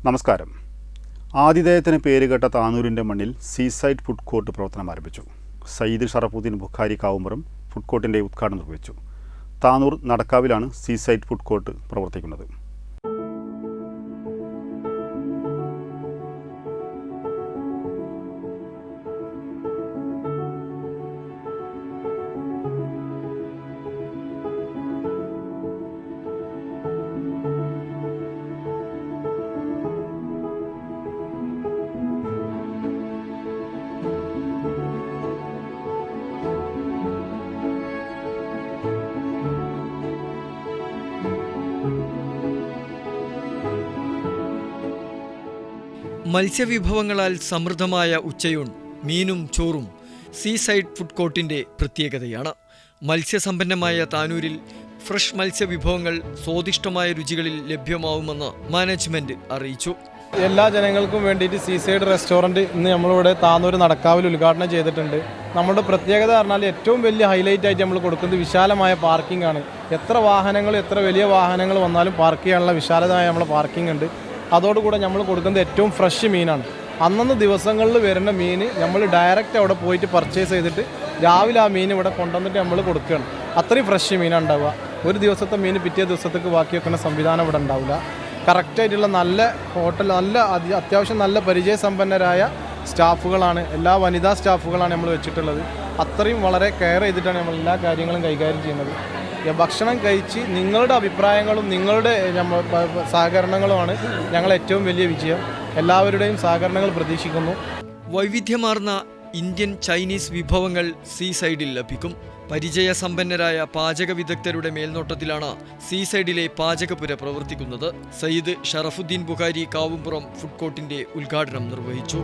നമസ്കാരം. ആതിഥേയത്തിന് പേരുകേട്ട താനൂരിൻ്റെ മണ്ണിൽ സീസൈഡ് ഫുഡ് കോർട്ട് പ്രവർത്തനം ആരംഭിച്ചു. സയ്യിദ് ഷറഫുദ്ദീൻ ബുഖാരി കാവുമ്പുറം ഫുഡ് കോർട്ടിൻ്റെ ഉദ്ഘാടനം നിർവഹിച്ചു. താനൂർ നടക്കാവിലാണ് സീസൈഡ് ഫുഡ് കോർട്ട് പ്രവർത്തിക്കുന്നത്. മത്സ്യവിഭവങ്ങളാൽ സമൃദ്ധമായ ഉച്ചയൂൺ, മീനും ചോറും സീസൈഡ് ഫുഡ് കോർട്ടിൻ്റെ പ്രത്യേകതയാണ്. മത്സ്യസമ്പന്നമായ താനൂരിൽ ഫ്രഷ് മത്സ്യവിഭവങ്ങൾ സ്വാദിഷ്ടമായ രുചികളിൽ ലഭ്യമാവുമെന്ന് മാനേജ്മെൻറ്റ് അറിയിച്ചു. എല്ലാ ജനങ്ങൾക്കും വേണ്ടിയിട്ട് സീസൈഡ് റെസ്റ്റോറൻറ്റ് ഇന്ന് നമ്മളിവിടെ താനൂർ നടക്കാവിൽ ഉദ്ഘാടനം ചെയ്തിട്ടുണ്ട്. നമ്മുടെ പ്രത്യേകത പറഞ്ഞാൽ ഏറ്റവും വലിയ ഹൈലൈറ്റ് ആയിട്ട് നമ്മൾ കൊടുക്കുന്നത് വിശാലമായ പാർക്കിംഗ് ആണ്. എത്ര വലിയ വാഹനങ്ങൾ വന്നാലും പാർക്ക് ചെയ്യാനുള്ള വിശാലമായ നമ്മളെ പാർക്കിംഗ് ഉണ്ട്. അതോടുകൂടെ നമ്മൾ കൊടുക്കുന്നത് ഏറ്റവും ഫ്രഷ് മീനാണ്. അന്നന്ന് ദിവസങ്ങളിൽ വരുന്ന മീൻ നമ്മൾ ഡയറക്റ്റ് അവിടെ പോയിട്ട് പർച്ചേസ് ചെയ്തിട്ട് രാവിലെ ആ മീൻ ഇവിടെ കൊണ്ടുവന്നിട്ട് നമ്മൾ കൊടുക്കുകയാണ്. അത്രയും ഫ്രഷ് മീനാണ് ഉണ്ടാവുക. ഒരു ദിവസത്തെ മീൻ പിറ്റേ ദിവസത്തേക്ക് ബാക്കി വെക്കുന്ന സംവിധാനം ഇവിടെ ഉണ്ടാവില്ല. കറക്റ്റായിട്ടുള്ള നല്ല ഹോട്ടൽ, അത്യാവശ്യം നല്ല പരിചയസമ്പന്നരായ സ്റ്റാഫുകളാണ്, എല്ലാ വനിതാ സ്റ്റാഫുകളാണ് നമ്മൾ വെച്ചിട്ടുള്ളത്. അത്രയും വളരെ കെയർ ചെയ്തിട്ടാണ് നമ്മൾ എല്ലാ കാര്യങ്ങളും കൈകാര്യം ചെയ്യുന്നത്. ഭക്ഷണം കഴിച്ച് നിങ്ങളുടെ അഭിപ്രായങ്ങളും നിങ്ങളുടെ സഹകരണങ്ങളുമാണ് ഞങ്ങൾ ഏറ്റവും വലിയ വിജയം. എല്ലാവരുടെയും സഹകരണങ്ങൾ പ്രതീക്ഷിക്കുന്നു. വൈവിധ്യമാർന്ന ഇന്ത്യൻ, ചൈനീസ് വിഭവങ്ങൾ സീസൈഡിൽ ലഭിക്കും. പരിചയസമ്പന്നരായ പാചക വിദഗ്ധരുടെ മേൽനോട്ടത്തിലാണ് സീസൈഡിലെ പാചകപ്പുര പ്രവർത്തിക്കുന്നത്. സയ്യിദ് ഷറഫുദ്ദീൻ ബുഖാരി കാവുമ്പുറം ഫുഡ് കോർട്ടിന്റെ ഉദ്ഘാടനം നിർവഹിച്ചു.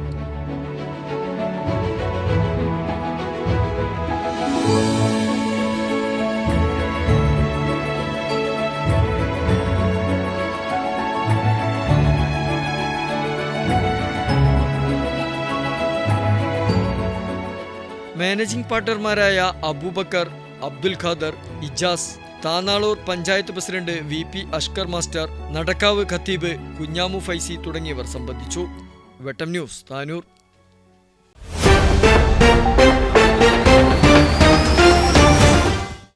മാനേജിംഗ് പാർട്ണർമാരായ Abubakar, Abdul Khader, Ijas, Tanalur panchayat president VP Ashkar master, Nadakkavu ഖത്തീബ്, കുഞ്ഞാമു ഫൈസി തുടങ്ങിയവർ സംബന്ധിച്ചു. വെട്ടം ന്യൂസ്, താനൂർ.